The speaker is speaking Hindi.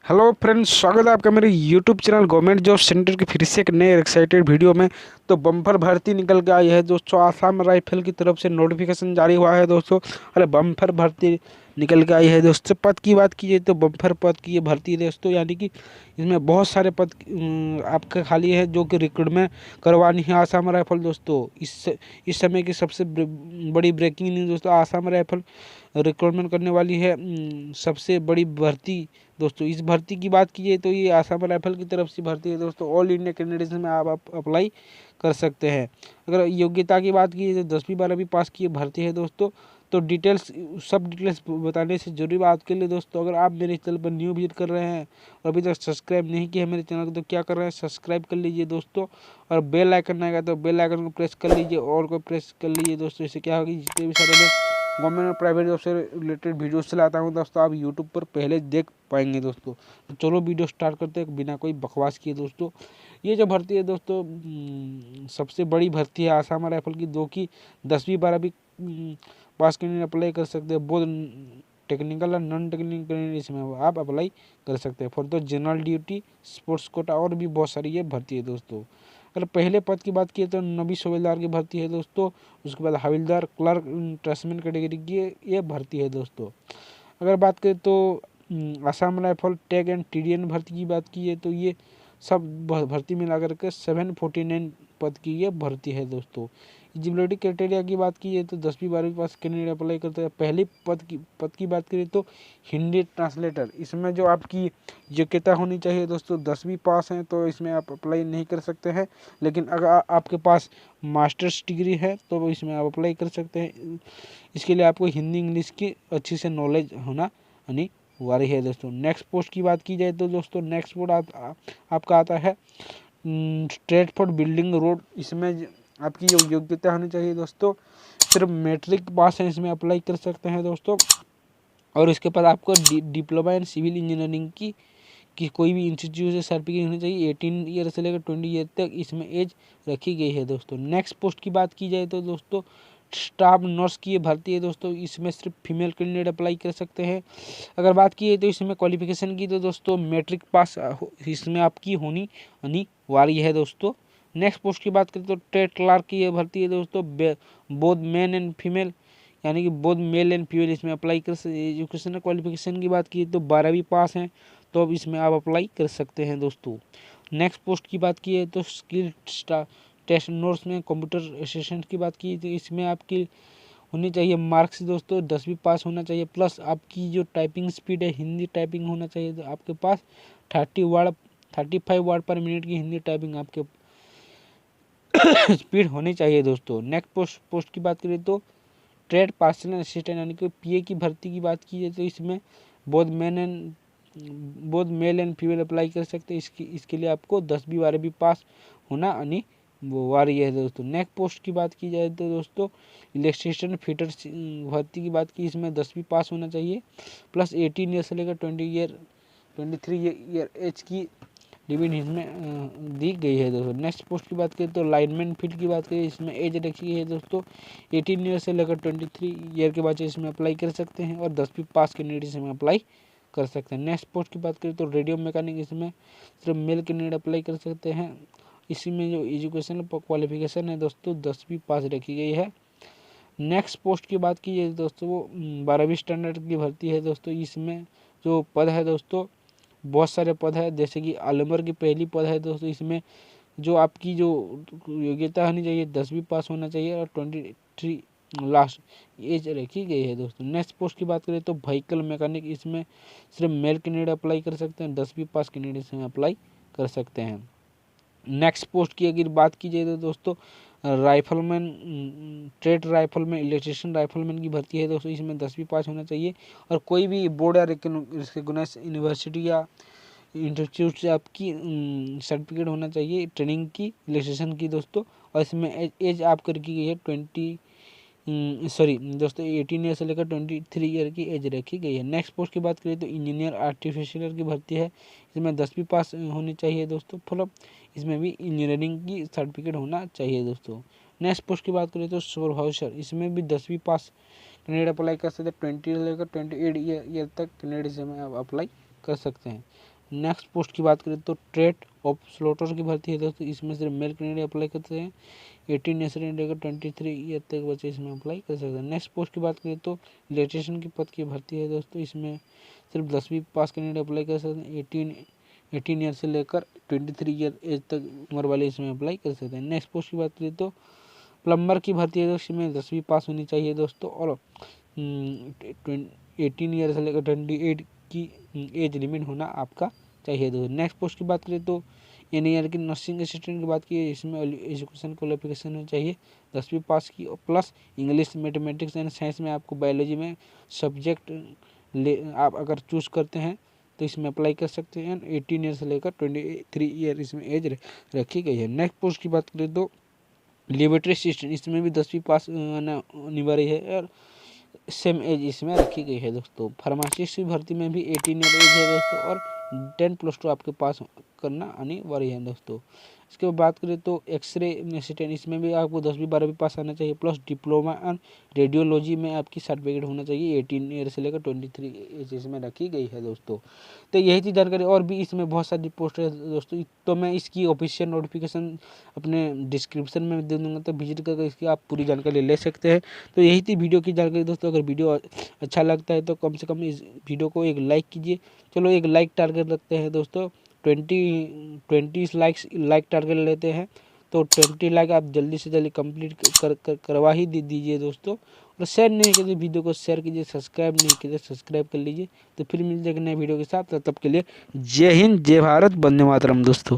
हेलो फ्रेंड्स, स्वागत है आपका मेरे YouTube channel government job centre के फिर से एक नए एक्साइटेड वीडियो में। तो बम्पर भर्ती निकल के आई है दोस्तों। आसाम राइफल की तरफ से नोटिफिकेशन जारी हुआ है दोस्तों। अरे बम्पर भर्ती निकल के आई है दोस्तों। पद की बात कीजिए तो बम्पर पद की ये भर्ती है दोस्तों, यानी कि इसमें बहुत सारे पद आपके खाली है जो कि रिक्रूटमेंट करवानी है आसाम राइफल दोस्तों। इस समय की सबसे बड़ी ब्रेकिंग न्यूज़ दोस्तों, आसाम राइफल रिक्रूटमेंट करने वाली है सबसे बड़ी भर्ती दोस्तों। इस भर्ती की बात कीजिए तो ये आसाम राइफल की तरफ से भर्ती है दोस्तों। ऑल इंडिया कैंडिडेट्स में आप अप्लाई कर सकते हैं। अगर योग्यता की बात कीजिए तो 10वीं 12वीं पास की भर्ती है दोस्तों। तो सब डिटेल्स बताने से जरूरी बात के लिए दोस्तों, अगर आप मेरे चैनल पर न्यू विजिट कर रहे हैं और अभी तक सब्सक्राइब नहीं किया है मेरे चैनल को, तो क्या कर रहे हैं, सब्सक्राइब कर लीजिए दोस्तों। और बेल आइकन आएगा तो बेल आइकन को प्रेस कर लीजिए और को प्रेस कर लीजिए दोस्तों। इससे क्या होगा, जितने भी सारे गवर्नमेंट और प्राइवेट जॉब से रिलेटेड वीडियोस चलाता हूँ दोस्तों, आप यूट्यूब पर पहले देख पाएंगे दोस्तों। तो चलो वीडियो स्टार्ट करते हैं बिना कोई बकवास किए दोस्तों। ये जो भर्ती है दोस्तों सबसे बड़ी भर्ती है आसाम राइफल की, दो की 10वीं 12वीं पास करने अप्लाई कर सकते हैं। बहुत टेक्निकल और नॉन टेक्निकल इसमें आप अप्लाई कर सकते हैं। For the general duty, sports quota और भी बहुत सारी ये भर्ती है दोस्तों। अगर पहले पद की बात की तो नबीस हवलदार की भर्ती है दोस्तों। उसके बाद हविलदार, क्लर्क, ट्रेडसमैन कैटेगरी की ये भर्ती है दोस्तों। अगर बात करें तो Assam rifle tag and TDN भर्ती की बात की है तो ये सब भर्ती मिलाकर के 749 पद की ये भर्ती है दोस्तों। एलिजिबिलिटी क्राइटेरिया की बात की है तो 10वीं 12वीं पास कैंडिडेट अप्लाई करते हैं। पहली पद की बात करें तो हिंदी ट्रांसलेटर, इसमें जो आपकी योग्यता होनी चाहिए दोस्तों 10वीं पास है तो इसमें आप अप्लाई नहीं कर सकते हैं। लेकिन अगर आपके पास मास्टर्स डिग्री है तो इसमें आप अप्लाई कर सकते हैं। इसके लिए आपको हिंदी इंग्लिश की अच्छी से नॉलेज होना अनिवार्य है दोस्तों। नेक्स्ट पोस्ट की बात की जाए तो दोस्तों नेक्स्ट पोस्ट आपका आता है स्ट्रेटफोर्ड बिल्डिंग रोड। इसमें आपकी जो योग्यता होनी चाहिए दोस्तों, सिर्फ मैट्रिक पास है इसमें अप्लाई कर सकते हैं दोस्तों। और इसके बाद आपको डिप्लोमा इन सिविल इंजीनियरिंग की कोई भी इंस्टीट्यूट से सर्टिफिकेट होनी चाहिए। 18 ईयर से लेकर 20 ईयर तक इसमें एज रखी गई है दोस्तों। नेक्स्ट पोस्ट की बात की जाए तो दोस्तों स्टाफ नर्स की ये भर्ती है दोस्तों। इसमें सिर्फ फीमेल कैंडिडेट अप्लाई कर सकते हैं। अगर बात की है तो इसमें क्वालिफिकेशन की तो दोस्तों मैट्रिक पास इसमें आपकी होनी अनिवार्य है दोस्तों। नेक्स्ट पोस्ट की बात करें तो ट्रेड क्लार्क की ये भर्ती है दोस्तों। बोथ मेन एंड फीमेल, यानी कि बोथ मेल एंड फीमेल इसमें अप्लाई कर सकते। एजुकेशनल क्वालिफिकेशन की बात की तो 12वीं पास हैं तो अब इसमें आप अप्लाई कर सकते हैं दोस्तों। नेक्स्ट पोस्ट की बात की है तो स्किल टेस्ट नोट्स में कंप्यूटर असिस्टेंट की बात की तो इसमें आपकी होनी चाहिए मार्क्स दोस्तों 10वीं पास होना चाहिए, प्लस आपकी जो टाइपिंग स्पीड है हिंदी टाइपिंग होना चाहिए तो आपके पास 35 वर्ड पर मिनट की हिंदी टाइपिंग आपके स्पीड होनी चाहिए दोस्तों। नेक्स्ट पोस्ट की बात करें तो ट्रेड पर्सनल असिस्टेंट यानी कि पीए की भर्ती की बात की जाए तो इसमें both male and female apply कर सकते हैं। इसके लिए आपको 10वीं 12वीं पास होना अनिवार्य है दोस्तों। नेक्स्ट पोस्ट की बात की जाए तो दोस्तों इलेक्ट्रीशियन फिटर भर्ती की बात की, इसमें 10वीं पास होना चाहिए, प्लस 18 ईयर से लेकर 23 ईयर एज की लिमिट इसमें दी गई है दोस्तों। नेक्स्ट पोस्ट की बात करें तो लाइनमैन फील्ड की बात करें, इसमें एज रखी गई है दोस्तों 18 ईयर से लेकर 23 ईयर के बच्चे इसमें अप्लाई कर सकते हैं और 10वीं पास कैंडिडेट इसमें अप्लाई कर सकते हैं। नेक्स्ट पोस्ट की बात करें तो रेडियो मैकेनिक, इसमें सिर्फ मेल कैंडिडेट अप्लाई कर सकते हैं। इसी में जो एजुकेशन क्वालिफिकेशन है दोस्तों 10वीं पास रखी गई है। नेक्स्ट पोस्ट की बात की जाए दोस्तों वो 12वीं स्टैंडर्ड की भर्ती है दोस्तों। इसमें जो पद है दोस्तों बहुत सारे पद है, जैसे कि आलमर की पहली पद है दोस्तों। इसमें जो आपकी जो योग्यता होनी चाहिए 10वीं पास होना चाहिए और 23 लास्ट एज रखी गई है दोस्तों। नेक्स्ट पोस्ट की बात करें तो व्हीकल मैकेनिक, इसमें सिर्फ मेल कैंडिडेट अप्लाई कर सकते हैं, 10वीं पास कैंडिडेट इसमें अप्लाई कर सकते हैं। नेक्स्ट पोस्ट की अगर बात की जाए तो दोस्तों rifleman, trade rifleman, electrician rifleman की भर्ती है दोस्तों। इसमें 10वीं पास होना चाहिए और कोई भी बोर्ड या रिकॉग्नाइज्ड यूनिवर्सिटी या इंस्टीट्यूट से आपकी सर्टिफिकेट होना चाहिए ट्रेनिंग की इलेक्ट्रिशियन की दोस्तों। और इसमें एज आपको रखी गई है 18 ईयर से लेकर 23 ईयर की एज रखी गई है। नेक्स्ट पोस्ट की बात करें तो इंजीनियर आर्टिफिशियल की भर्ती है। इसमें 10वीं पास होनी चाहिए दोस्तों, फॉलो इसमें भी इंजीनियरिंग की सर्टिफिकेट होना चाहिए दोस्तों। नेक्स्ट पोस्ट की बात करें तो सुपरवाइजर, इसमें भी 10वीं पास कैंडिडेट अप्लाई कर सकते हैं। 20 से लेकर 28 ईयर तक कैंडिडेट इसमें अप्लाई कर सकते हैं। नेक्स्ट पोस्ट की बात करें तो ट्रेड ऑपरेटर की भर्ती है दोस्तों, इसमें सिर्फ मेल कैंडिडेट अप्लाई कर सकते हैं। 18 ईयर से लेकर 23 ईयर तक बच्चे इसमें अप्लाई कर सकते हैं। नेक्स्ट पोस्ट की बात करें तो इलेक्ट्रीशियन की पद की भर्ती है दोस्तों, इसमें सिर्फ 10वीं पास कैंडिडेट अप्लाई कर सकते हैं। 18 ईयर से लेकर 23 ईयर एज तक उम्र वाले इसमें अप्लाई कर सकते हैं। नेक्स्ट पोस्ट की बात करें तो प्लम्बर की भर्ती है दोस्तों, इसमें 10वीं पास होनी चाहिए दोस्तों, और 18 ईयर से लेकर 28 की एज लिमिट होना आपका चाहिए दोस्तों। नेक्स्ट पोस्ट की बात करें तो एन ईयर की नर्सिंग असिस्टेंट की बात की, इसमें एजुकेशन क्वालिफिकेशन होनी चाहिए 10वीं पास की, और plus English, mathematics and science में आपको बायोलॉजी में सब्जेक्ट आप अगर चूज करते हैं तो इसमें अप्लाई कर सकते हैं। 18 ईयर से लेकर 23 ईयर इसमें एज रखी गई है। नेक्स्ट पोस्ट की बात करें तो लेबोरेटरी असिस्टेंट, इसमें भी 10वीं पास अनिवार्य है और सेम एज इसमें रखी गई है दोस्तों। फार्मासिस्ट की भर्ती में भी 18 ईयर एज है दोस्तों, और 10+2 आपके पास करना अनिवार्य है दोस्तों। इसके बाद बात करें तो एक्सरे असिस्टेंट, इसमें भी आपको 10वीं 12वीं पास आना चाहिए, प्लस डिप्लोमा एंड रेडियोलॉजी में आपकी सर्टिफिकेट होना चाहिए। 18 ईयर से लेकर 23 एज इसमें रखी गई है दोस्तों। तो यही थी जानकारी, और भी इसमें बहुत सारी पोस्ट है दोस्तों, तो मैं इसकी ऑफिशियल नोटिफिकेशन अपने डिस्क्रिप्शन में दे दूंगा, तो विजिट करके इसकी आप पूरी जानकारी ले सकते हैं। तो यही थी वीडियो की जानकारी दोस्तों। अगर वीडियो अच्छा लगता है तो कम से कम इस वीडियो को एक लाइक कीजिए। चलो एक लाइक टारगेट रखते हैं दोस्तों, 20 लाइक टारगेट लेते हैं, तो 20 लाइक आप जल्दी से जल्दी कंप्लीट करवा ही दीजिए दोस्तों। और शेयर नहीं कीजिए, वीडियो को शेयर कीजिए, सब्सक्राइब नहीं कीजिए सब्सक्राइब कर लीजिए। तो फिर मिलते हैं नए वीडियो के साथ, तब तक के लिए जय हिंद, जय भारत, वंदे मातरम दोस्तों।